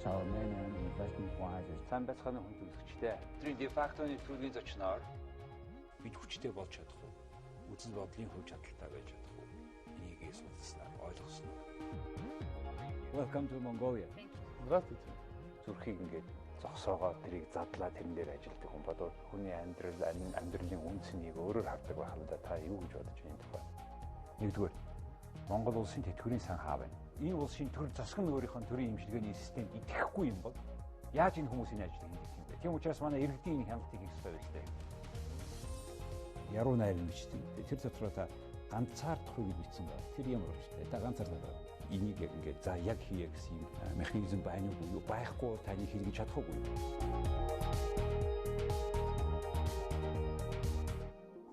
our main investment-wise is Сайн байцгааны хүн төлөвчтэй. Тэрийн дефактоны төлөвийн зочноор бид хүчтэй болж чадах уу? Үзэл бодлын хөв чадалтай байж чадах уу? Энийг судалснаар ойлгосноо. welcome to Mongolia. Здравствуйте. Зүрхийг ингээд зогсоогоо тэрийг задлаа тэрэн дээр ажилладаг хүн бодвол хүний амьдралын үндснийг өөрөөр хардаг байх л да. Та юу гэж бодож байна тухай? Нэгдүгээр Монгол улсын тэтгэврийн сан хаа байна? Энэ улсын төр засаг нь өөрийнхөө төрийн имчилгээний системд итгэхгүй юм бол яаж энэ хүмүүсийн ажлыг хийх юм бэ? Тийм учраас манай иргэдийн энэ хяналтыг хийх ёстой байлээ. Яруу найрын бичдэг. Тэр дотроо та ганцаардахгүй гэж бичсэн байна. Тэр ямар учиртай? Та ганцаардаа энийг ингээд за яг хийе гэсэн юм механизм байна уу юу байхгүй таны хэрэгж чадахгүй.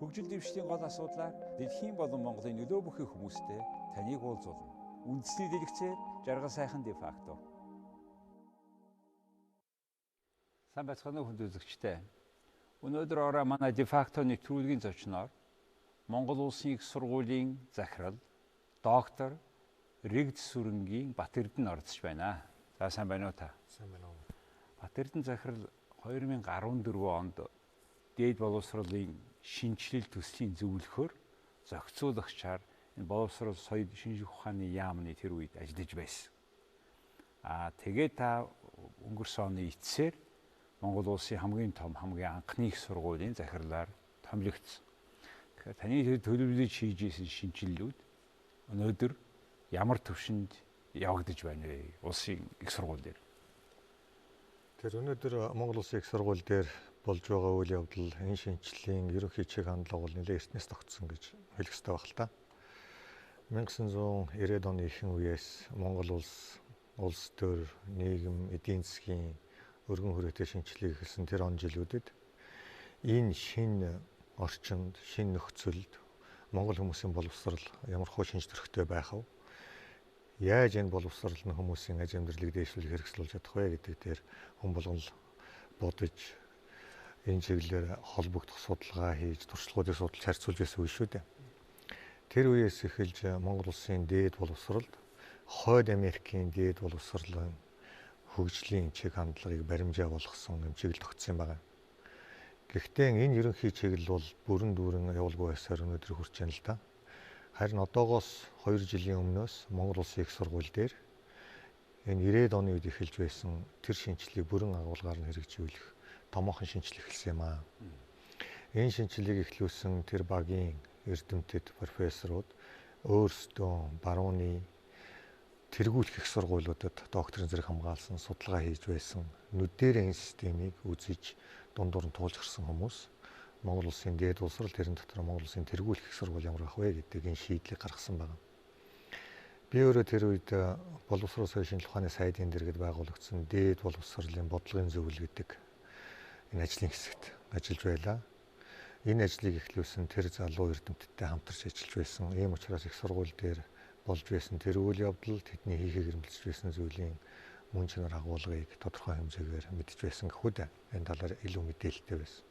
Хөгжил дэвшлийн гол асуудлаар дэлхийн болон Монголын нөлөө бүхий хүмүүстэй таныг уулзуулна. Үндэсний дэлгэцээр жаргал сайхан де факто. Сайн байцгаана уу хүн үзэгчтэй. Өнөөдөр ороо манай де факто нэвтрүүлгийн зочноор Монгол Улсын их сургуулийн захирал доктор Рэгд Сүрэнгийн Батэрдэн оролцож байна. За сайн байна уу та? Сайн байна уу. Батэрдэн захирал 2014 онд дээд боловсролын шинжилэл төслийн зөвлөхөөр зохицуулагчаар энэ боловсрол соёл шинжлэх ухааны яамны тэр үед ажиллаж байсан. Тэгээд та өнгөрсөн оны эцсээр Монгол Улсын хамгийн том хамгийн анхны их сургуулийн захирлаар томилогдсон. Тэгэхээр таны төлөвлөж хийж исэн шинжилэлүүд өнөөдөр ямар төвшөнд явагдаж байна вэ? Улсын их сургууль дээр. Тэр өнөөдөр Монгол Улсын их сургууль дээр болж байгаа үйл явдал энэ шинжилгээний ерөнхий чиг хандлага бол нэлээд эртнээс тогтсон гэж хэлэх хэрэгтэй байх л та. 1990-ад оны ихэнх үеэс Монгол улс төр нийгэм эдийн засгийн өргөн хүрээтэй шинжилгээ эхэлсэн тэр он жилүүдэд энэ шинэ орчинд, шинэ нөхцөлд Монгол хүмүүсийн боловсрал ямар хөө шинж төрхтэй байх вэ? Яаж энэ боловсрал нь хүмүүсийн аж амьдралыг дэвшүүлэх хэрэгслүүлж чадах вэ гэдэг дээр хүн болгон бодож энэ чиглэлээр холбогдох судалгаа хийж туршлагуудыг судалж харьцуулж байсан үе шүү дээ. Тэр үеэс эхэлж Монгол Улсын дээд боловсролд Хойд Америкийн дээд боловсролын хөгжлийн чиг хандлагыг баримжаа болгосон юм чиглэл тогтсон юм байна. Гэхдээ энэ ерөнхий чиглэл бол бүрэн дүүрэн явуулгүй байсаар өнөөдөр хүрч байна л да. Харин одоогоос 2 жилийн өмнөөс Монгол Улсын их сургууль дээр энэ 90-ад оны үед эхэлж байсан тэр шинжилгээг бүрэн агуулгаар нь хэрэгжүүлэх томоохон шинжилгээ эхэлсэн юм аа. Энэ шинжилгээг эхлүүлсэн тэр багийн эрдэмтэд профессорууд өөрсдөө барууны тэргүүлэх их сургуулиудад докторийн зэрэг хамгаалсан судалгаа хийж байсан нүдээр энэ системийг үзэж дундуур нь туулж гэрсэн хүмүүс Монгол Улсын дээд боловсрол тэрэн дотор Монгол Улсын тэргүүлэх их сургууль ямар байх вэ гэдэг энэ шийдлийг гаргасан байна. Би өөрөө тэр үед боловсрол соёлын шинжилгээ ухааны сайдын дэргэд байгуулагдсан дээд боловсролын бодлогын зөвлөл гэдэг энэ ажлын хэсэгт ажиллаж байлаа. Энэ ажлыг эхлүүлсэн тэр залуу эрдэмтдтэй хамтарч ажиллаж байсан. Ийм учраас их сургууль дээр болж байсан тэр үйл явдал тэдний хийхийг эрмэлзэж байсан зүйлийн мөн чанар агуулгыг тодорхой хэмжээгээр мэдж байсан гэхүү дээ. Энэ талаар илүү мэдээлэлтэй байсан.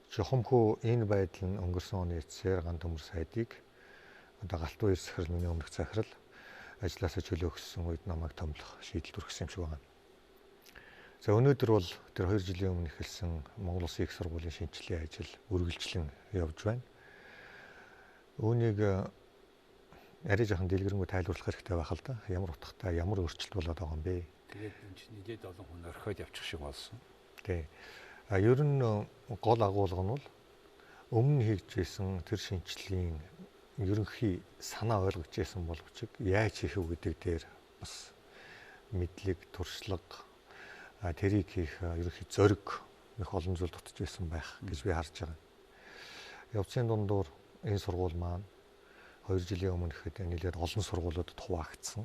Жохомхоо энэ байдал нь өнгөрсөн оны эцсээр ганц төмөр сайдыг одоо Галтуу эрс захирал миний өмнөх захирал ажилласаа чөлөө өгсөн үед намайг томлох шийдэл төрсөн юм шиг байна. За өнөөдөр бол тэр 2 жилийн өмнө эхэлсэн Монгол Улсын их сургуулийн шинжилгээ ажил үргэлжлэн явж байна. Үүнийг арай жоохон дэлгэрэнгүй тайлбарлах хэрэгтэй байх л да. Ямар утгатай, ямар өөрчлөлт болоод байгаа юм бэ? Тэгээд энэ чинь нэлээд олон хүн орхиод явчих шиг болсон. Тий. Ер нь гол агуулга нь бол өмнө хийгдсэн тэр шинжилгээний ерөнхий санаа ойлгож байсан боловч яаж хийх вэ гэдэг дээр бас мэдлэг, туршлага, тэрийг хийх ерөнхий зориг их олон зүйл дутж байсан байх гэж би харж байгаа. Явцын дундуур энэ сургууль маань 2 жилийн өмнө ихэд нэлээд олон сургуулиудад хуваагдсан.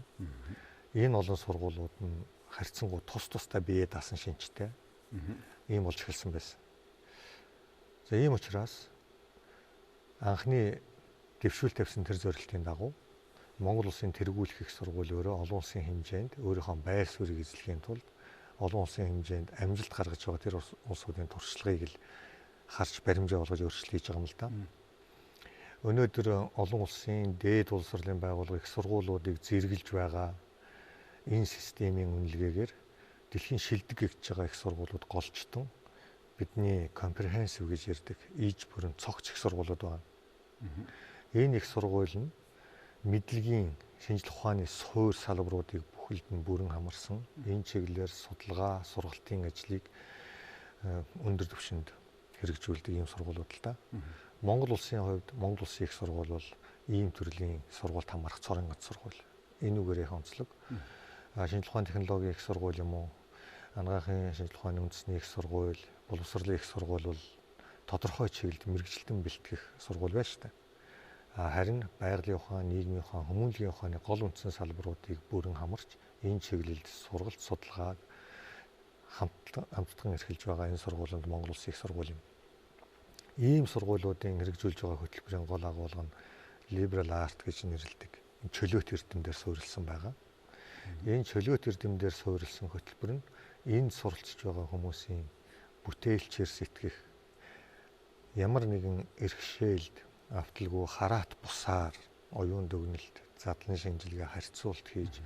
Энэ олон сургуулиуд нь харьцангуй тус тустай бие даасан шинжтэй. Ийм болж эхэлсэн байсан. За ийм учраас анхны дэвшүүл тавьсан тэр зорилтын дагуу Монгол Улсын тэргүүлэх их сургууль өөрөө олон улсын хэмжээнд өөрийнхөө байр суурийг эзлэхийн тулд олон улсын хэмжээнд амжилт гаргаж байгаа тэр улсуудын туршлагыг л харж баримжаа болгож өөрчлөлт хийж байгаа юм л да. Өнөөдөр олон улсын дээд боловсролын байгууллага их сургуулиудыг зэрэглэж байгаа энэ системийн үнэлгээгээр дэлхийн шилдэг гэж байгаа их сургуулиуд голчтон бидний comprehensive гэж ярьдаг ийж бүрэн цогц их сургуулиуд байна. Энэ их сургууль нь мэдлэгийн шинжлэх ухааны суур салбаруудыг бүхэлд нь бүрэн хамарсан энэ чиглэлээр судалгаа, сургалтын ажлыг өндөр түвшинд хэрэгжүүлдэг ийм сургуулиуд л да. Монгол улсын хувьд Монгол улсын их сургууль бол ийм төрлийн сургуульд хамрах цорын ганц сургууль. Энэ үгээрээ онцлог. Шинжлэх ухааны технологийн их сургууль юм уу? Анагаахын шинжлэх ухааны үндэсний их сургууль, боловсролын их сургууль бол тодорхой чиглэлд мэрэгжилтэн бэлтгэх сургууль байна шүү дээ. Харин байгалийн ухаан, нийгмийн ухаан, хүмүүнлэгийн ухааны гол үндсэн салбаруудыг бүрэн хамарч энэ чиглэлд сургалт, судалгааг хамтдан эрхэлж байгаа энэ сургуулиуд Монгол Улсын их сургууль юм. Ийм сургуулиудын хэрэгжүүлж байгаа хөтөлбөрийн гол агуулга нь liberal art гэж нэрлэдэг. Чөлөөт эрдэмээр суурилсан байгаа. Энэ чөлөөт эрдэмээр суурилсан хөтөлбөр нь энд суралцж байгаа хүмүүсийн бүтээлчээр сэтгэх ямар нэгэн эрхшээлд авталгүй хараат бусаар оюун дүгнэлт, задлан шинжилгээ, харьцуулт хийж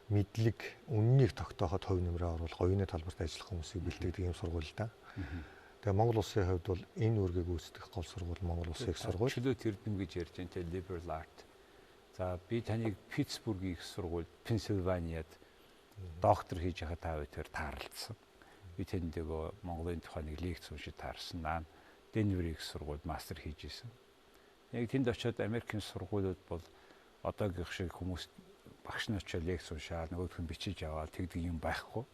мэдлэг үннийг тогтооход хувь нэмрээ оруулах, оюуны талбарт ажиллах хүмүүсийг бэлтгэдэг ийм сургууль да. Тэгээ Монгол улсын хувьд бол энэ үүргийг гүйцэтгэх гол сургууль Монгол Улсын их сургууль. Чөлөөт эрдэм гэж ярьж байна те liberal art. За би таныг Питтсбургийн их сургууль, Пенсильваниад доктор хийж байхад та хоёр таарлцсан. Би тэндээ Монголын тухай нэг лекц уншиж таарсан. Наа Денверийн их сургуульд мастер хийж исэн. Яг тэнд очиод Америкийн сургуулиуд бол одоогийнх шиг хүмүүс багш нь очиод лекц уншаад нөгөөх нь бичиж аваад тэгдэг юм байхгүй.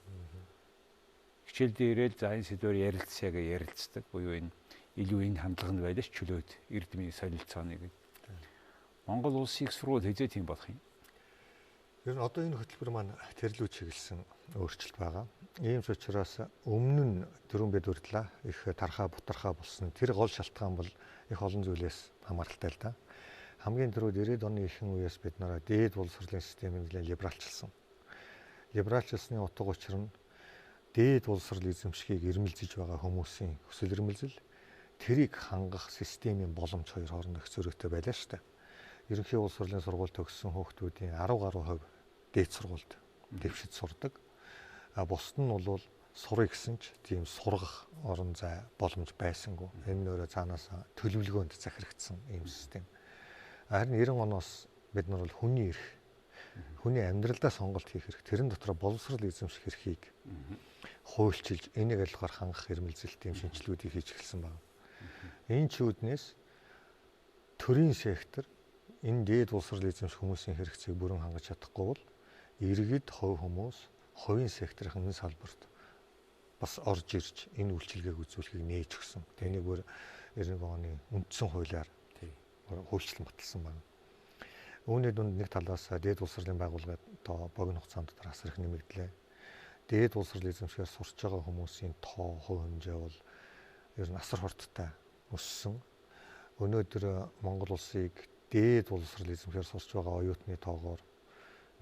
Хичээл дээр ирээл за энэ сэдвээр ярилцъя гэж ярилцдаг. Буюу энэ илүү энэ хандлага нь байлаа ч чөлөөт эрдмийн солилцооны гэдэг. Монгол Улсын их сургууль хэзээ тийм болох юм? Ер нь одоо энэ хөтөлбөр маань тэрлүү чиглэсэн өөрчлөлт байгаа. Ийм ч учраас өмнө нь дөрвөн бид урдлаа их тархаа бутархаа болсон. Тэр гол шалтгаан бол их олон зүйлээс хамааралтай л да. Хамгийн түрүүд 90-ад оны ихэнх үеэс бид нараа дээд боловсролын системийг нэлээд либералчилсан. Либералчилсны утга учир нь дээд боловсрол эзэмшихийг эрмэлзэж байгаа хүмүүсийн хүсэл эрмэлзэл тэрийг хангах системийн боломж хоёр хооронд их зөрүүтэй байлаа шүү дээ. Ерөнхий боловсролын сургууль төгссөн хүүхдүүдийн 10 гаруй хувь дээд сургуульд дэвшиж сурдаг. Бусд нь бол сурах гэсэн ч тийм сургах орон зай боломж байсангүй. Энэ нөрөө цаанаас төлөвлөгөөнд захирагдсан ийм систем. Харин 90 оноос бид нар бол хүний эрх, хүний амьдралдаа сонголт хийх эрх, тэрэн дотор боловсрол эзэмших эрхийг хуульчилж энийг алгаар хангах эрмэлзэлт ийм шинжилгүүдийг хийж эхэлсэн байна. Энэ ч үүднээс төрийн сектор энэ дээд боловсрол эзэмших хүмүүсийн хэрэгцээг бүрэн хангаж чадахгүй бол иргэд хувь хүмүүс хувийн секторын энэ салбарт бас орж ирж энэ үйлчилгээг үзүүлэхийг нээж өгсөн. Тэнийг бүр 90 оны үндсэн хуулиар хуульчлан баталсан байна. Үүний дунд нэг талаас дээд боловсролын байгууллагад тоо богино хугацаанд дотор асар их нэмэгдлээ. Дээд боловсрол эзэмшихээр сурч байгаа хүмүүсийн тоо хувь хэмжээ бол ер нь асар хурдтай өссөн. Өнөөдөр Монгол улсыг дээд боловсрол эзэмшихээр сурч байгаа оюутны тоогоор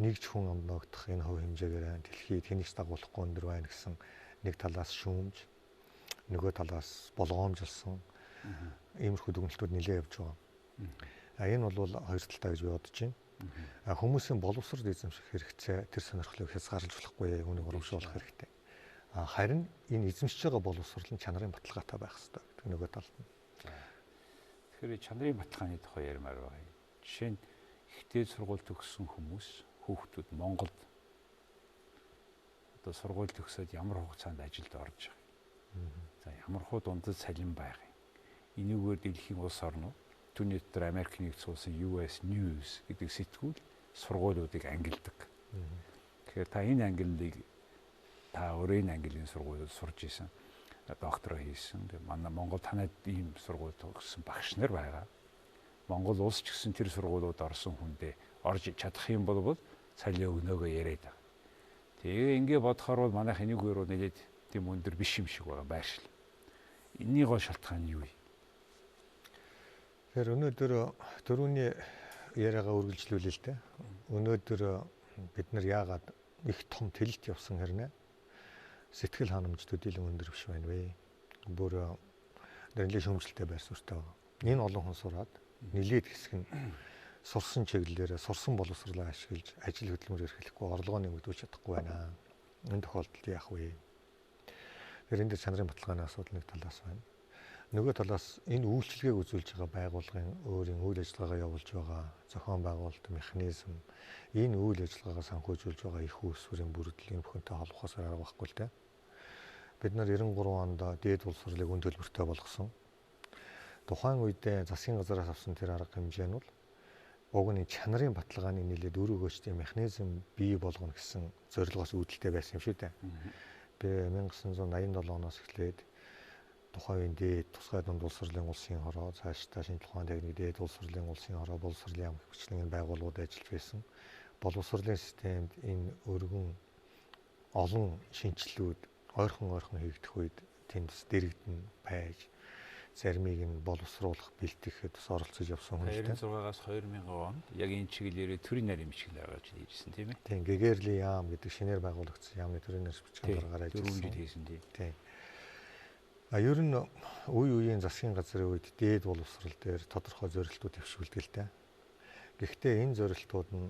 нэгж хүн амнагдах энэ хувь хэмжээгээр дэлхийд хэнийгч дагуулахгүй өндөр байна гэсэн нэг талаас шүүмж, нөгөө талаас болгоомжилсан иймэрхүү дүгнэлтүүд нэлээд явж байгаа. Энэ бол хоёр талтай гэж би бодож байна. Хүмүүсийн боловсрол эзэмших хэрэгцээ тэр сонирхлыг хязгаарлаж болохгүй, үүнийг урамшуулах хэрэгтэй. Харин энэ эзэмшиж байгаа боловсрол нь чанарын баталгаатай байх хэрэгтэй гэдэг нөгөө талд нь. Тэгэхээр чанарын баталгааны тухай ярмаар байна. Жишээ нь ихтэй сургууль төгссөн хүүхдүүд Монголд одоо сургууль төгсөөд ямар хугацаанд ажилд орж байгаа. За ямар хуу дундад салин байх юм. Энийгээр дэлхийн улс орнууд түүний дотор Америк нэгдсэн улсын US News гэдэг сэтгүүл сургуулиудыг ангилдаг. Тэгэхээр та энэ ангиллыг та өөрийн ангиллын сургуулиуд сурж исэн, доктороо хийсэн. Тэгээ манай Монгол танад ийм сургууль төгссөн багш нар байгаа. Монгол улс ч гэсэн тэр сургуулиуд орсон хүндээ орж чадах юм бол цалин өгнөөгөө яриад байгаа. Тэгээ ингээ бодохоор бол манайх энийг өөрөө нэлээд тийм өндөр биш юм шиг байгаа байшил. Энийн гол шалтгаан нь юу вэ? Тэгэхээр өнөөдөр дөрөвний яриагаа үргэлжлүүлээ л дээ. Өнөөдөр бид нар яагаад их том тэлэлт явсан хэрнээ сэтгэл ханамж төдийлөн өндөр биш байна вэ? Бүр нэлээд шөмжлөлтэй байр суурьтай байна. Энэ олон хүн сураад нэлээд хэсэг нь сурсан чиглэлээр сурсан боловсролоо ашиглаж ажил хөдөлмөр эрхлэхгүй орлогоо нэмэгдүүлж чадахгүй байна. Энэ тохиолдолд яах вэ? Тэгэхээр энэ дээр чанарын баталгааны асуудал нэг талаас байна. Нөгөө талаас энэ үйлчилгээг үзүүлж байгаа байгууллагын өөрийн үйл ажиллагаагаа явуулж байгаа зохион байгуулалт механизм энэ үйл ажиллагаагаа санхүүжүүлж байгаа их үүсвэрийн бүрдэл энэ бүхэнтэй холбохоосоор арга байхгүй л дээ. Бид нар 93 онд дээд боловсролыг үн төлбөртэй болгосон. Тухайн үедээ засгийн газараас авсан тэр арга хэмжээ нь бол уг нь чанарын баталгааны нийлээд өрөөгөөчдийн механизм бий болгоно гэсэн зорилгоос үүдэлтэй байсан юм шүү дээ. Би 1987 оноос эхлээд тухайн үеийн дээд тусгай дунд боловсролын улсын хороо, цаашдаа шинжлэх ухааны техник дээд боловсролын улсын хороо, боловсролын яам хүчлэн энэ байгууллагууд ажиллаж байсан. Боловсролын системд энэ өргөн олон шинжилгүүд ойрхон хийгдэх үед тэндс дэрэгдэн байж заримыг нь боловсруулах бэлтгэхэд бас оролцож явсан хүн л дээ. 96-аас 2000 онд яг энэ чиглэлээр төрийн нарийн бичгэл гаргаж ирсэн тийм ээ. Тийм, Гэгерли яам гэдэг шинээр байгуулагдсан яамны төрийн нарийн бичгэл гаргаж ирсэн. 4 жил хийсэн тийм. Ер нь үе үеийн засгийн газрын үед дээд боловсрол дээр тодорхой зорилтууд төвшүүлдэг л дээ. Гэхдээ энэ зорилтууд нь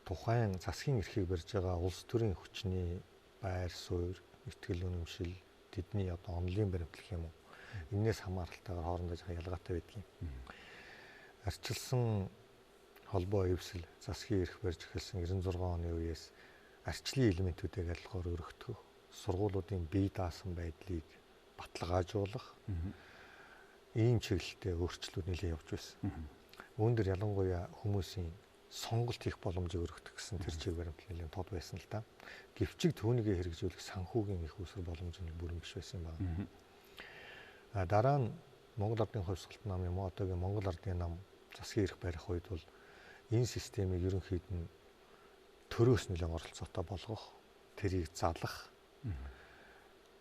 тухайн засгийн эрхийг барьж байгаа улс төрийн хүчний байр суурь, ихтгэл үнэмшил, тэдний одоо онлын баримтлах юм уу? Энээс хамааралтайгаар хоорондоо жоохон ялгаатай байдаг юм. Арчилсан холбоо эвсэл засгийн эрх барьж эхэлсэн 96 оны үеэс арчлын элементүүдийг алхахаар өргөтгөх, сургуулиудын бие даасан байдлыг баталгаажуулах ийм чиглэлтэй өөрчлөлүүд нэлээд явж байсан. Үүн дээр ялангуяа хүмүүсийн сонголт хийх боломжийг өргөдөх гэсэн тэр чиг баримтлал нэлээд тод байсан л да. Гэвчиг түүнийгээ хэрэгжүүлэх санхүүгийн их уср боломж нь бүрэн биш байсан юм байна. Дараа нь Монгол Ардын хувьсгалт нам юм уу одоогийн Монгол Ардын нам засгийн эрх барих үед бол энэ системийг ерөнхийд нь төрөөс нэлээд оролцоотой болгох, тэрийг залах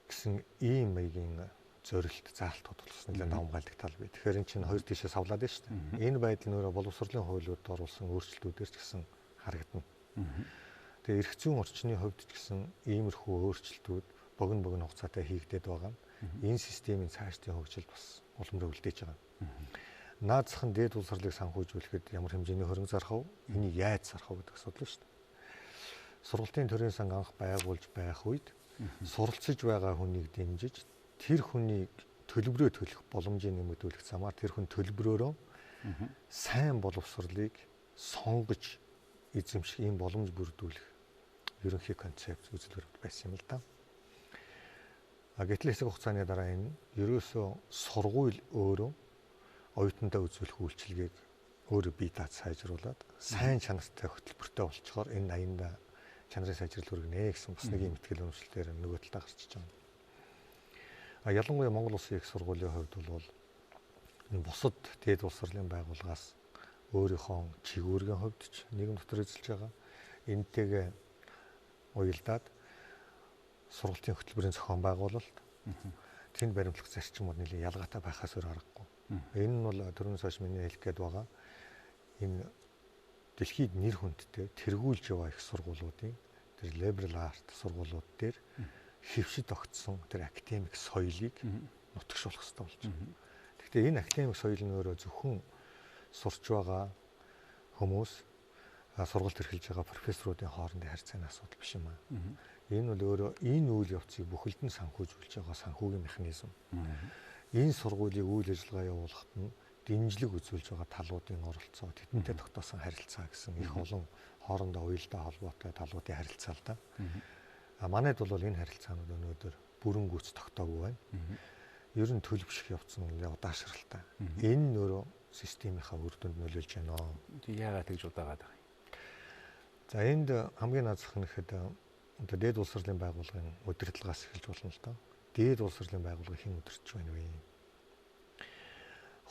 гэсэн ийм маягийн зорилт заалтууд болсон нэлээд давмгайлдаг тал бий. Тэгэхээр эн чинь хоёр тишээ савлаад байна шүү дээ. Энэ байдал нөрөө боловсролын хуулиуд оруулсан өөрчлөлтүүдээр ч гэсэн харагдана. Тэгээ эрх зүйн орчны хувьд ч гэсэн иймэрхүү өөрчлөлтүүд богино хугацаатай хийгдээд байгаа нь энэ системийн цаашдын хөгжилд бас уламжлал үлдээж байгаа. Наадсах нь дээд боловсролыг санхүүжүүлэхэд ямар хэмжээний хөрөнгө зарах вэ? Энийг яаж зарах вэ гэдэг асуудал шүү дээ. Сургалтын төрийн сан анх байгуулж байх үед суралцж байгаа хүнийг дэмжиж тэр хүнийг төлбөрөө төлөх боломжийг нэмэгдүүлэх замаар тэр хүн төлбөрөөрөө сайн боловсролыг сонгож эзэмших ийм боломж бүрдүүлэх ерөнхий концепт үзэл баримт байсан юм л да. Гэтэл хэсэг хугацааны дараа энэ ерөөсөө сургууль өөрөө оюутандаа үзүүлэх үйлчилгээг өөрөө бие даад сайжруулад сайн чанартай хөтөлбөртэй болчихоор энэ 80-нд чанарын сайжрал хүргэнэ гэсэн бас нэг юм ихтгэл үнэмшилтээр нөгөө талдаа гарчиж байгаа. Ялангуяа Монгол Улсын их сургуулийн хувьд бол энэ бусад дээд боловсролын байгууллагаас өөрийнхөө чигүүргийн хувьд ч нийгэм дотор эзэлж байгаа. Энтэйгээ уялдаад сургалтын хөтөлбөрийн зохион байгуулалт тэнд баримтлах зарчмууд нэлээд ялгаатай байхаас өөр аргагүй. Энэ нь бол түрүүнээс хойш миний хэлэх гээд байгаа энэ дэлхийд нэр хүндтэй тэргүүлж яваа их сургуулиудын тэр liberal art сургуулиуд дээр хөвшид огтсон тэр академик соёлыг нутагшуулах хэрэгтэй болж байна. Гэхдээ энэ академик соёл нь өөрөө зөвхөн сурч байгаа хүмүүс сургалт эрхэлж байгаа профессоруудын хоорондын харьцааны асуудал биш юм аа. Энэ бол өөрөө энэ үйл явцыг бүхэлд нь санхүүжүүлж байгаа санхүүгийн механизм. Энэ сургуулийн үйл ажиллагаа явуулахад нь дэмжлэг үзүүлж байгаа талуудын оролцоо, тэдэнтэй тогтоосон харилцаа гэсэн их олон хоорондоо уялдаа холбоотой талуудын харилцаа л да. Манайд бол энэ харилцаанууд өнөөдөр бүрэн гүйц тогтоогүй байна. Ер нь төлөвшөх явц нь удаашралтай. Энэ нөрөө системийнхаа үр дүнд нөлөөлж байна. Яагаад тэгж удаагаад байгаа юм? За энд хамгийн наазах нь гэхэд одоо дээд боловсролын байгууллагын удирдлагаас эхэлж болно л доо. Дээд боловсролын байгууллага хэн удирдах байна вэ?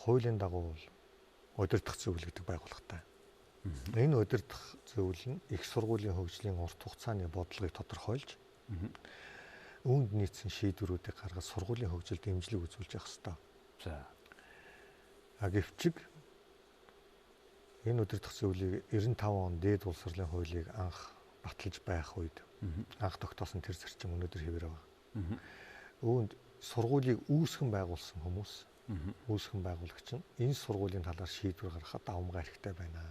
Хуулийн дагуу удирдах зөвлөл гэдэг байгууллагатай. Энэ удирдах зөвлөл нь их сургуулийн хөгжлийн урт хугацааны бодлогыг тодорхойлж үүнд нийцсэн шийдвэрүүдийг гаргаж сургуулийн хөгжилд дэмжлэг үзүүлж явах хэрэгтэй. За. Гэвчиг энэ удирдах зөвлөлийг 95 он дээд боловсролын хуулийг анх баталж байх үед анх тогтоосон тэр зарчим өнөөдөр хэвээр байгаа. Үүнд сургуулийг үүсгэн байгуулсан хүмүүс үүсгэн байгуулагч нь энэ сургуулийн талаар шийдвэр гаргахад давмгай хэрэгтэй байна.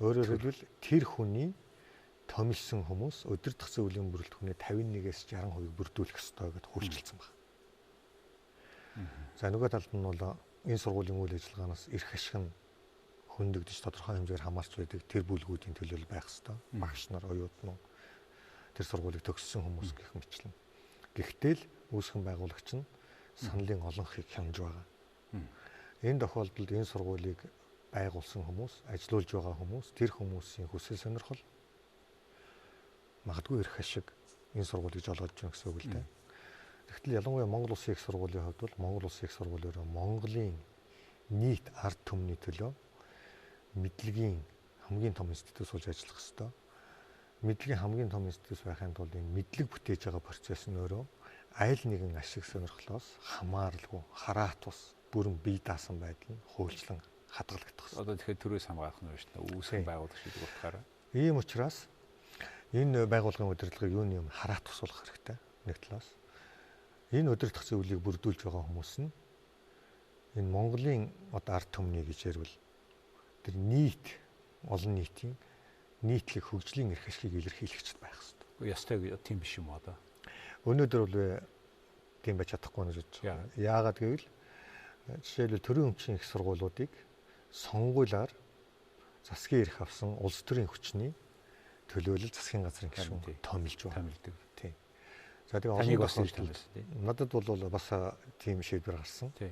Өөрөөр хэлбэл тэр хүний томилсон хүмүүс өдөртөх зөвлөлийн бүрэлдэхүүнээ 51-ээс 60% бүрдүүлэх ёстой гэдээ хуульчилсан байна. За нөгөө талд нь бол энэ сургуулийн үйл ажиллагаанаас эрх ашиг нь хөндөгдөж тодорхой хэмжээгээр хамаарч байдаг тэр бүлгүүдийн төлөөлөл байх ёстой. Багш нар, оюутнууд, тэр сургуулийг төгссөн хүмүүс гэх мэтлэн. Гэхдээ л үүсгэн байгуулагч нь саналын олонхийг хянаж байгаа. Энэ тохиолдолд энэ сургуулийг байгуулсан хүмүүс, ажилуулж байгаа хүмүүс, тэр хүмүүсийн хүсэл сонирхол магадгүй эрх ашиг энэ сургуулийг жолоодж байна гэсэн үг л дээ. Тэгтэл ялангуяа Монгол Улсын их сургуулийн хувьд бол Монгол Улсын их сургуулиор Монголын нийт ард түмний төлөө мэдлэгийн хамгийн том институт болж ажиллах ёстой. Мэдлэгийн хамгийн том институт байхын тулд энэ мэдлэг бүтээж байгаа процесс нь өөрөө аль нэгэн ашиг сонирхлоос хамааралгүй, хараат ус, бүрэн бие даасан байдал нь хуульчлан хадгалагдах ёстой. Одоо тэгэхээр төрөөс хамгаалах нь байна шүү дээ. Үүсгэн байгуулах шиг утгаараа. Ийм учраас энэ байгууллагын удирдлагыг юуны юм хараат тусуулах хэрэгтэй. Нэг талаас энэ удирдах зөвлөлийг бүрдүүлж байгаа хүмүүс нь энэ Монголын одоо ард түмний гэж ярил тэр нийт олон нийтийн нийтлэг хөгжлийн эрх ашигыг илэрхийлэгч байх хэрэгтэй. Ястай тийм биш юм одоо. Өнөөдөр бол тийм байж чадахгүй гэж бодож байна. Яагаад гэвэл жишээлбэл төрийн өмчийн их сургуулиудыг сонгуулиар засгийн эрх авсан улс төрийн хүчний төлөөлөл засгийн газрын гишүүн томилж байна. Томилдог. Тийм. За тэгээ олон тохиолдолд надад бол бас тийм шийдвэр гарсан. Тийм.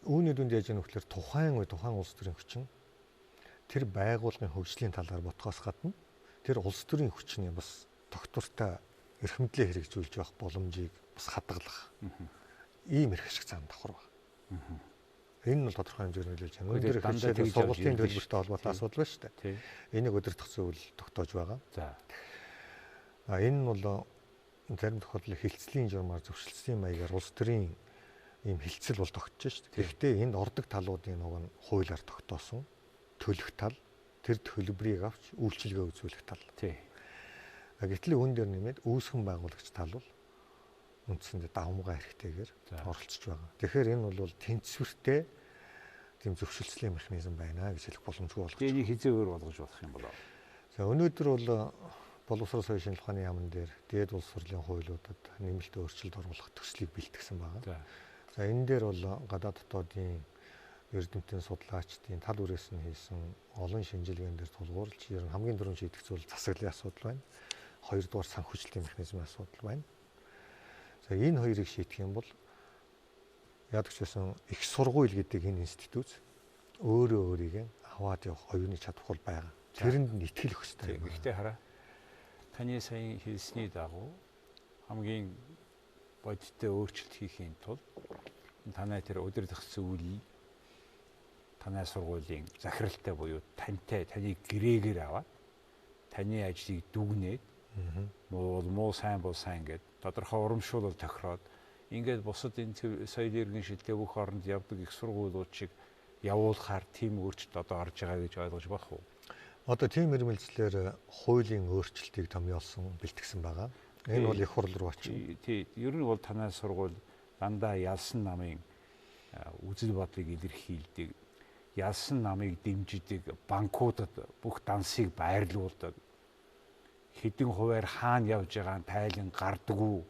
Үүний дүнд яаж яах вэ гэхээр тухайн улс төрийн хүчин тэр байгууллагын хөгжлийн талаар ботхоос гадна тэр улс төрийн хүчний бас тогтвортой эрх мэдлээ хэрэгжүүлж явах боломжийг бас хадгалах. Ийм эрх ашиг цаана давхар байна. Энэ нь бол тодорхой хэмжээгээр нөлөөлж байна. Өнөөдөр хэмжээний сургуулийн төлбөртэй холбоотой асуудал байна шүү дээ. Энийг удирдах зөвлөл тогтоож байгаа. За. Энэ нь бол зарим тохиолдолд хилцлийн журмаар зөвшөлдсөн маягаар улс төрийн ийм хилцэл бол тогтож шүү дээ. Гэхдээ энд ордог талуудын нэг нь хуулиар тогтоосон төлөх тал, тэр төлбөрийг авч үйлчилгээ үзүүлэх тал. Тий. Гэтэл үүн дээр нэмээд үүсгэн байгуулагч тал бол үндсэндээ давмгай хэрэгтэйгээр оролцож байгаа. Тэгэхээр энэ бол тэнцвэртэй тийм зөвшөлтслийн механизм байна гэж хэлэх боломжгүй болгож байна. Энийг хизээгээр болгож болох юм болоо. За өнөөдөр бол боловсрол соёлын шинжилгээ ухааны яамн дээр дээд улс хурлын хуулиудад нэмэлт өөрчлөлт оруулах төслийг бэлтгэсэн байгаа. За энэ дээр бол гадаад дотоодын эрдэмтэн судлаачдын тал үрээс нь хийсэн олон шинжилгээнд дээр тулгуурлаж ер нь хамгийн түрүүнд шийдэх зүйл засаглалын асуудал байна. Хоёрдугаар санхүүжилтийн механизмын асуудал байна. За энэ хоёрыг шийдэх юм бол яадаг ч байсан их сургууль гэдэг энэ институт өөрөө өөрийг аваад явах оюуны чадвар байгаа. Тэрэнд нь итгэх ёстой. Гэхдээ хараа таны сая хэлсний дагуу хамгийн бодиттой өөрчлөлт хийхийн тулд танай тэр удирдах зөвлөл танай сургуулийн захиралтай буюу тантай таны гэрээгээр аваад таны ажлыг дүгнээд муу сайн бол сайн гэд тодорхой урамшуулал тохироод ингээд бусад энэ соёлын иргэн шилдэг бүх оронд явдаг их сургуулиуд шиг явуулахаар тийм өөрчлөлт одоо орж байгаа гэж ойлгож болох уу? Одоо тийм ирмэлцлэр хуулийн өөрчлөлтийг томьёолсон бэлтгэсэн байгаа. Энэ бол их хурл руу очив. Тий, ер нь бол танай сургууль дандаа ялсан намын үзэл бодлыг илэрхийлдэг, ялсан намыг дэмждэг, банкудад бүх дансыг байрлуулдаг. Хэдэн хувиар хаана явж байгаа нь тайлан гардаггүй.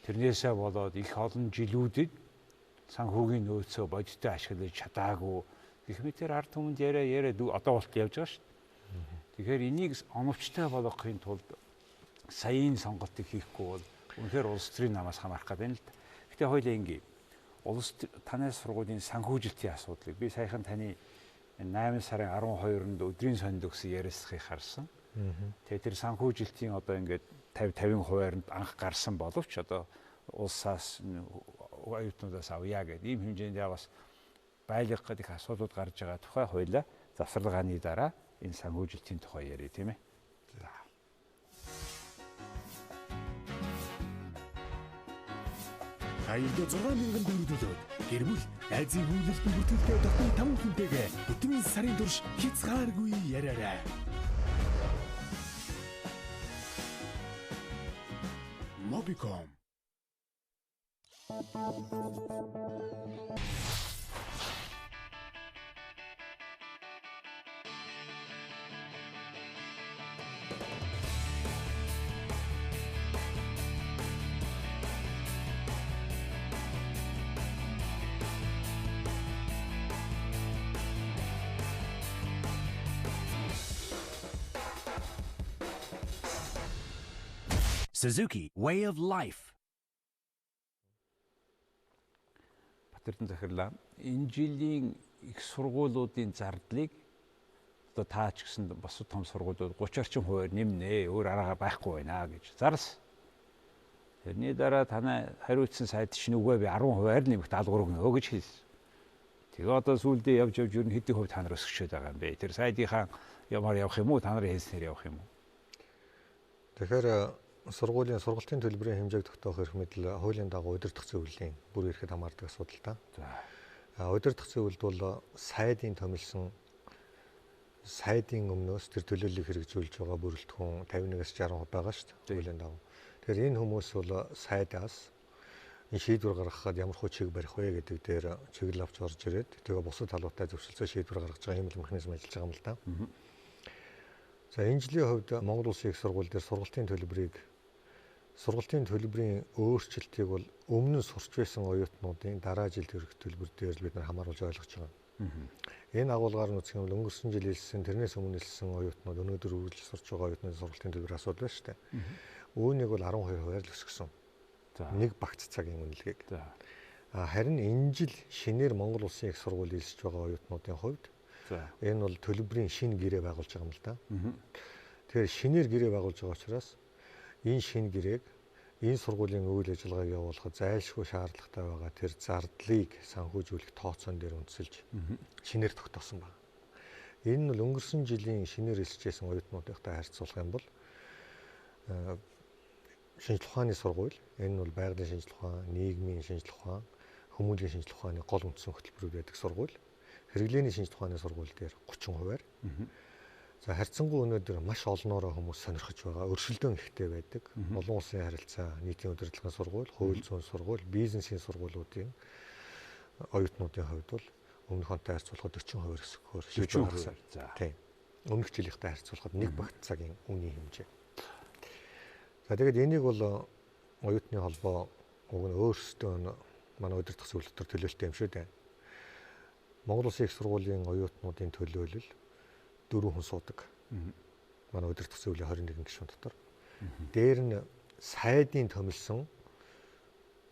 Тэрнээсээ болоод их олон жилүүдэд санхүүгийн нөөцөө бодиттой ашиглаж чадаагүй. Гэх мэт тэр ард түмэнд яриа одоо болт явж байгаа шүү дээ. Тэгэхээр энийг оновчтой болгохын тулд саяын сонголтыг хийхгүй бол үнэхээр улс төрийн намаас хамаарах гэдэг юм л да. Гэтэ хоёлаа ингийн улс танай сургуулийн санхүүжилтийн асуудлыг би саяхан таны 8 сарын 12-нд өдрийн сонинд өгсөн яриасхийг харсан. Тэгээ тэр санхүүжилтийн одоо ингээд 50% анх гарсан боловч одоо улсаас оюутнуудаас авъя гэдэг ийм хэмжээнд бас байлгах гэдэг асуудлууд гарч байгаа тухай хоёлаа завсарлагын дараа энэ санхүүжилтийн тухай яриа тийм ээ. За. Хаягд 6,000 төгрөгөөр гэр бүл айзын хөвлөлтөнд бүтээлтэй дотны 5 хүнтэйгээ өдрийн сарын турш хязгааргүй яриарай. Mobicom. Suzuki Way of Life. Батэрдэн захирлаа. Энэ жилийн их сургуулиудын зардлыг одоо таа ч гэсэн бусад том сургуулиуд 30 орчим хувиар нэмнэ. Өөр арга байхгүй байна гэж зарласан. Тэрний дараа танай хариуцсан сайд чинь үгүй би 10% нэмэх даалгавар өгнө гэж хэлсэн. Тэгээ одоо сүүлдээ явж ер нь хэдийн хувь та нар өсгчөөд байгаа юм бэ? Тэр сайдынхаа ямар явах юм уу? Та нарын хэлснээр явах юм уу? Тэгэхээр сургуулийн сургалтын төлбөрийн хэмжээг тогтоох эрх мэдэл хуулийн дагуу удирдах зөвлөлийн бүр ирэхэд хамаардаг асуудал та. За. Удирдах зөвлөлд бол сайдын томилсон сайдын өмнөөс тэр төлөөллийг хэрэгжүүлж байгаа бүрэлдэхүүн 51-аас 60% байгаа шүү дээ. Хуулийн дагуу. Тэгэхээр энэ хүмүүс бол сайдаас энэ шийдвэр гаргахад ямар хөө чиг барих вэ гэдэг дээр чиглэл авч орж ирээд тэгээ бусад талуудтай зөвшөлтсөй шийдвэр гаргаж байгаа юм л механизм ажиллаж байгаа юм л да. За энэ жилийн хувьд Монгол Улсын их сургууль дээр сургалтын төлбөрийн өөрчлөлтийг бол өмнө нь сурч байсан оюутнуудын дараа жил төрөх төлбөр дээр бид нар хамааруулж ойлгож байгаа. Энэ агуулгаар нь үзэх юм бол өнгөрсөн жил хэлсэн тэрнээс өмнө хэлсэн оюутнууд өнөөдөр үргэлж сурч байгаа оюутнуудын сургалтын төлбөр асуудал байна шүү дээ. Үүнийг бол 12% л өсгсөн. Нэг багц цагийн үнэлгээг. Харин энэ жил шинээр Монгол Улсын их сургууль хэлсэж байгаа оюутнуудын хувьд энэ бол төлбөрийн шинэ гэрээ байгуулж байгаа юм л да. Тэгэхээр шинээр гэрээ байгуулж байгаа учраас энэ шинэ гэрээг энэ сургуулийн үйл ажиллагааг явуулахад зайлшгүй шаардлагатай байгаа тэр зардлыг санхүүжүүлэх тооцоон дээр үндэслэж шинээр тогтоосон байна. Энэ нь бол өнгөрсөн жилийн шинээр хэлсэжсэн оюутнуудтай харьцуулах юм бол шинжлэх ухааны сургууль энэ нь бол байгалийн шинжлэх ухаан, нийгмийн шинжлэх ухаан, хүмүүлийн шинжлэх ухааны гол үндсэн хөтөлбөрүүд байдаг сургууль. Хэрэглээний шинжлэх ухааны сургууль дээр 30%. За харьцангуй өнөөдөр маш олноороо хүмүүс сонирхож байгаа. Өршөлдөөн ихтэй байдаг. Олон улсын харилцаа, нийтийн удирдлагын сургууль, хууль зүйн сургууль, бизнесийн сургуулиудын оюутнуудын хувьд бол өмнөх онтой харьцуулахад 40% өсөхөөр шийдвэр гаргасан. Тийм. Өмнөх жилийнхтэй харьцуулахад нэг багц цагийн үнийн хэмжээ. За тэгээд энийг бол оюутны холбоо уг нь өөрсдөө манай удирдах зөвлөлтөөр төлөөлтөө юм шүү дээ. Монгол Улсын их сургуулийн оюутнуудын төлөөлөл 4 хүн суудаг. Манай удирдах зөвлөлийн 21 гишүүн дотор. Дээр нь сайдын томилсон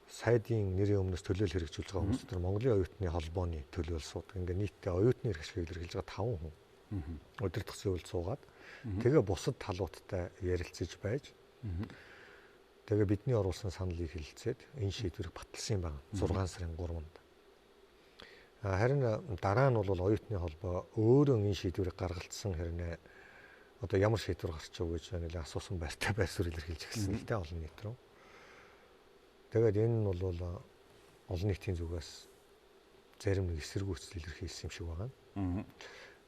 сайдын нэрийн өмнөөс төлөөлөл хэрэгжүүлж байгаа хүмүүс дотор Монголын оюутны холбооны төлөөлөл суудаг. Ингээ нийтдээ оюутны эрх ашиг илэрхийлж байгаа 5 хүн. Удирдах зөвлөлд суугаад тэгээ бусад талуудтай ярилцаж байж тэгээ бидний оруулсан саналыг хэлэлцээд энэ шийдвэрийг баталсан юм байна. 6 сарын 3-нд. Харин дараа нь бол оюутны холбоо өөрөө энэ шийдвэрийг гаргалтсан хэрнээ одоо ямар шийдвэр гарч ив гэж нэлээд асуусан байртай байр суурь илэрхийлж гисэн л дээ олон нийт рүү. Тэгээд энэ нь бол олон нийтийн зүгээс зарим нэг эсэргүүцэл илэрхийлсэн юм шиг байгаа.